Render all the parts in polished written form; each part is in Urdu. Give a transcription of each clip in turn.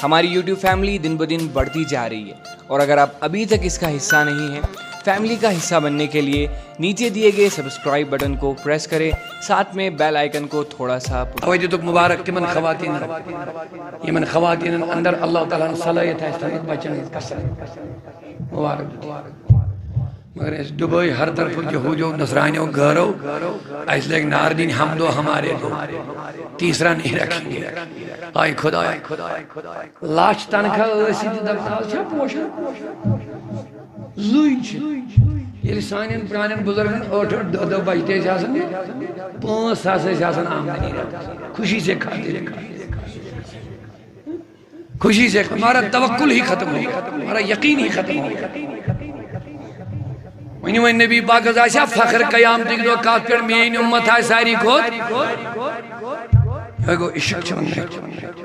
ہماری یوٹیوب فیملی دن بدن بڑھتی جا رہی ہے، اور اگر آپ ابھی تک اس کا حصہ نہیں ہیں، فیملی کا حصہ بننے کے لیے نیچے دیے گئے سبسکرائب بٹن کو پریس کریں، ساتھ میں بیل آئیکن کو تھوڑا سا توجہ تو مبارک تمن خواتین یمن خواتین اندر اللہ تعالیٰ صلاحیت ہے بچن مبارک مگر اس دبئی ہر طرف یہودیوں نصرانیوں گھروں اس لیے نار دین ہم دو ہمارے دو تیسرا نہیں رکھیں گے. آئی خدا لاش تنخواہ اسی دبنال چھا پوشن زوئی چھ یل سانین پرانین بزرگن 8 بجتے آسان 5,000 آسان آمدنی خوشی سے کھاتے خوشی سے ہمارا توکل ہی ختم ہو ہمارا یقین ہی ختم ہو. ون نبی پاک آسیا فخر قیامتک دو کات پہ میری امت آئے ساری کھوت گو عشق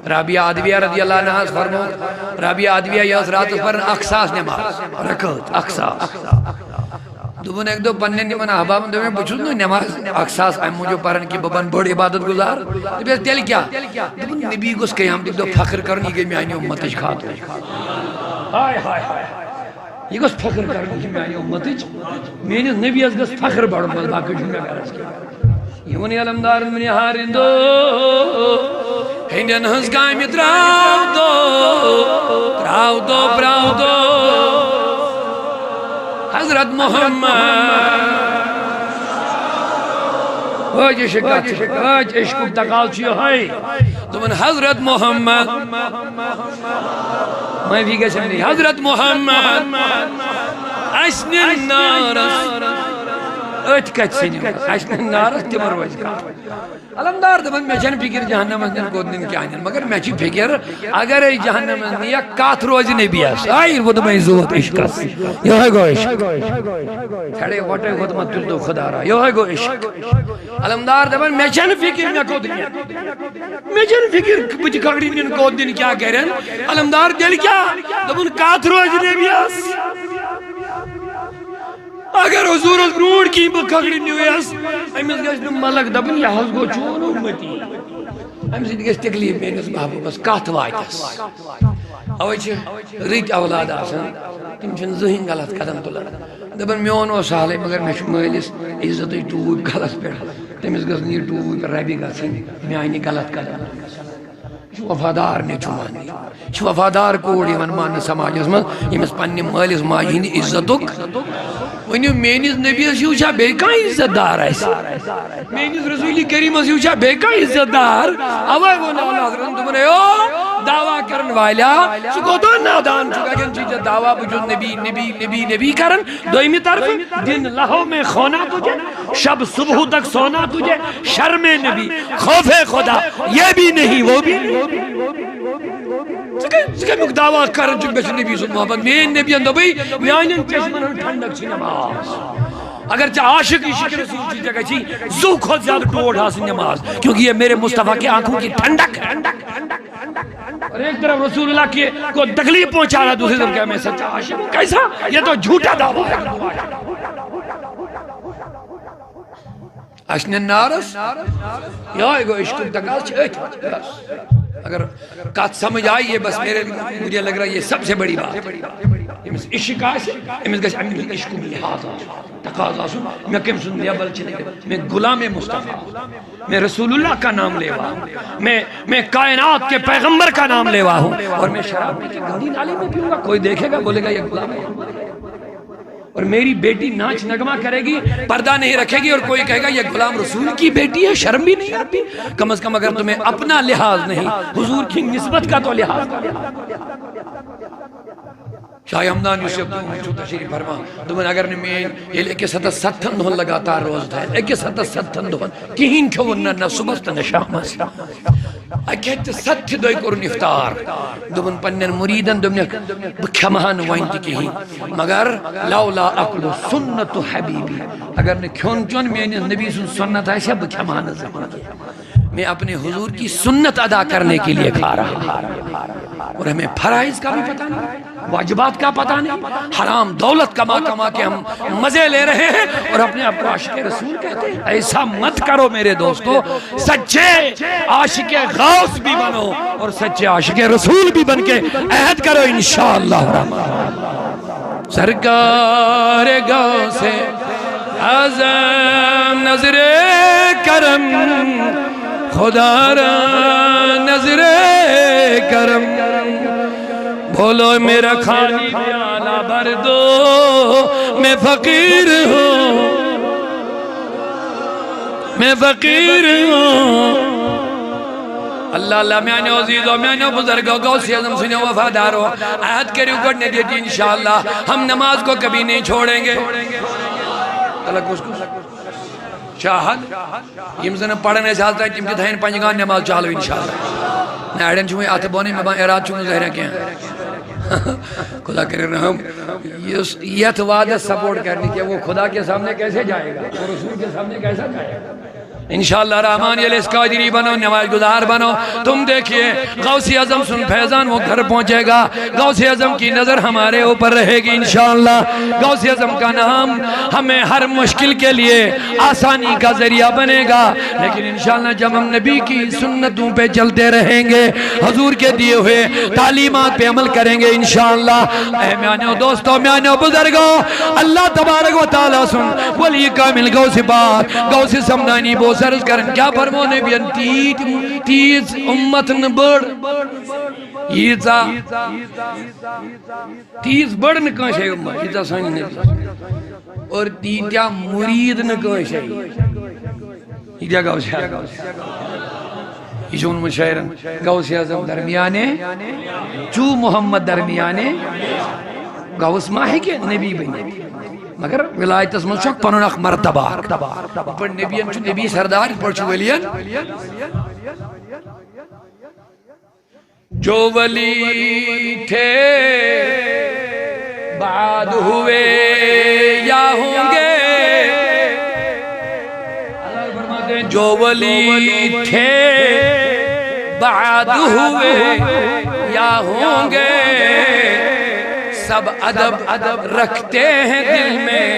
رابعہ عدویہ رضی اللہ عنہ فرمو رابعہ عدویہ یہ رات پر اقصاص نماز رکعت اقصاص دوبن ایک دو پننے نمن احباب دوبن بچھو نو نماز اقصاص ایم مجھو پرن کی ببن بڑی عبادت گزار دوبن تیل کیا دوبن نبی گوس قیامتک دو فخر کرنی گئی میانی امتش خاتو ہائے ہائے ہائے یہ گوس فخر کرنی گئی میانی امتش میانی نبی از گوس فخر بڑھو مل باقی جمعہ گرس کی یونی علمدار منی ہارندو ہندین ہنس گامی تراؤ دو حضرت محمد آج عشق تقال چی ہے تمن حضرت محمد میں بھی گئے سمجھے حضرت محمد اسن النارس ات کچھ سنیم اسن النارس تمر روز کا علمدار دبن میں چھن فکر جہنم اندن کودن کیا آنین مگر میں چھ فکر اگر ای جہنم اندن یا کات روز نبی آس آئیر وہ دمائی زود عشق اس یہ ہے گو عشق کھڑے وٹے خود مت تل دو خدا رہا یہ ہے گو عشق علمدار دبن میں چھن فکر میں کودن میں چھن فکر بچ کھڑی نن کودن کیا کہہ رہن علمدار دل کیا دبن کات روز نبی آس اگر حضور برونڈ کی بکھگڑی نیویس امیز گیس نو ملک دبن یہ حض گو چون امتی امیز گیس تکلیف میں نس محبوب بس کات وائیتس اوئی چھے ریت اولاد آسان تم چھن ذہن غلط قدم تلن دبن میون او سالے مگر میں شمالیس عزت ٹوب غلط پہ تمیز گیس نی ٹوب ربی گسن میں آئینی غلط قدم وفادار نے چمانی وفادار کوڑی من مان سماجس من یمس پنی مالس ماجی ہند عزتک ونیو مینس نبیس یوچا بے کان عزت دار ایسا مینس رسولی کریم یوچا بے کان عزت دار اوائی وہ نولا حضرت تمہیں دعویٰ کرن والا سکو تو نادان چکا جن چیزا دعویٰ بجو نبی کرن دوئیمی طرف دن لہو میں خونا تجھے شب صبح تک سونا تجھے شرم نبی خوف خدا یہ بھی نہیں وہ بھی سکے مک دعویٰ کرن چک بیچ نبی صلی محبت مین نبی اندو بھئی میانین چشمن ہن ٹھنڈک چھی نماز اگر چاہ عاشق عشق رسول چیز جگہ چھی زو خود زیادہ ٹوڑ حاصل نماز کیونکہ یہ میرے مصطفیٰ کی آنکھوں کی ٹھنڈک ہے اور ایک طرف رسول اللہ کی کو تکلیف پہنچا رہا دوسری طرف کہا میں سچا عاشق کیسا یہ تو جھوٹا دعویٰ ہے اشن النارس یا ایگو عشق تکال چھت اگر کات سمجھ آئی یہ بس مجھے لگ رہا ہے یہ سب سے بڑی بات ہے امس عشق آئے امس گش امس عشق لحاظ تقاضا سن میں کم سن دیا بل چلے میں غلام مصطفیٰ میں رسول اللہ کا نام لیوا ہوں میں کائنات کے پیغمبر کا نام لیوا ہوں اور میں شراب میں گندی نالی میں پیوں گا کوئی دیکھے گا بولے گا یہ غلام ہے اور میری بیٹی ناچ نغمہ کرے گی پردہ نہیں رکھے گی اور کوئی کہے گا یہ غلام رسول کی بیٹی ہے شرم بھی نہیں آتی کم از کم اگر تمہیں اپنا لحاظ نہیں حضور کی نسبت کا تو لحاظ شاہ ہمدان یوسف جو تشریف فرما تمہیں اگر نمین یہ لیکے ستن دھون لگاتار روز دھائے لیکے ستن دھون کہیں کھو نہ صبح نہ شام اکھت ست دوئی کرن افطار دوبن پنن مریدن دوبن بکھمہن وائنٹی کہیں مگر لولا اکل سنت حبیبی اگر نے کھون چون میں نبی سن سنت ہے بکھمہن زمان میں اپنے حضور کی سنت ادا کرنے کے لیے کھا رہا ہوں، اور ہمیں فرائض کا بھی پتہ نہیں، واجبات کا پتہ نہیں، حرام دولت کما کما کے ہم مزے لے رہے ہیں اور اپنے آپ کو عاشق رسول کہتے ہیں۔ ایسا مت کرو میرے دوستو، سچے عاشق غوث بھی بنو اور سچے عاشق رسول بھی بن کے عہد کرو انشاءاللہ الرحمن۔ سرکار غوث اعظم نظر کرم، خدا را نظر کرم، بولو میرا خالی پیالہ بھر دو، میں فقیر ہوں، میں فقیر ہوں۔ اللہ اللہ میانے عزیزو، میانے بزرگو، غوث اعظم سنے وفادارو، عہد کریو گڑنے دیتی انشاءاللہ ہم نماز کو کبھی نہیں چھوڑیں گے۔ اللہ کچھ شاہد یم زن پڑھنے سے حالتا ہے تم کی دھائن پنجگان نماز چالو انشاءاللہ۔ ایڈن چھوئے آتے بونے میں اراد چھوئے ظاہرہ کیا خدا کرے رحم، یہ وعدہ سپورٹ کرنی کہ وہ خدا کے سامنے کیسے جائے گا، وہ رسول کے سامنے کیسا جائے گا۔ انشاءاللہ رحمان یہ اس قادری بنو، نماز گزار بنو۔ تم دیکھئے غوث اعظم سن فیضان وہ گھر پہنچے گا، غوث اعظم کی نظر ہمارے اوپر رہے گی انشاءاللہ۔ غوث اعظم کا نام ہمیں ہر مشکل کے لیے آسانی کا ذریعہ بنے گا، لیکن انشاءاللہ جب ہم نبی کی سنتوں پہ چلتے رہیں گے، حضور کے دیے ہوئے تعلیمات پہ عمل کریں گے انشاءاللہ۔ اے میانو دوستو، میانو بزرگو، اللہ تبارک و تعالیٰ سن ولی کامل غوث پاک غوث سمدانی بو سرز کرن کیا فرمونے بیان تیز امت نبڑ، یہاں تیز بڑ نکاش ہے امت، یہاں سانی نبی اور تیتیا مرید نکاش ہے، یہاں غوث یہ جو ان مشاہرن غوث اعظم درمیانے چو محمد درمیانے غوث ماہ ہے کہ نبی بنی، مگر ولایت اسم شک پنن اخ مرتبہ پر نبیان چو نبی سردار پر چو ولیان جو ولی تھے بعد ہوئے یا ہوں گے، جو ولی تھے بعد ہوئے یا ہوں گے، سب ادب رکھتے ہیں دل میں،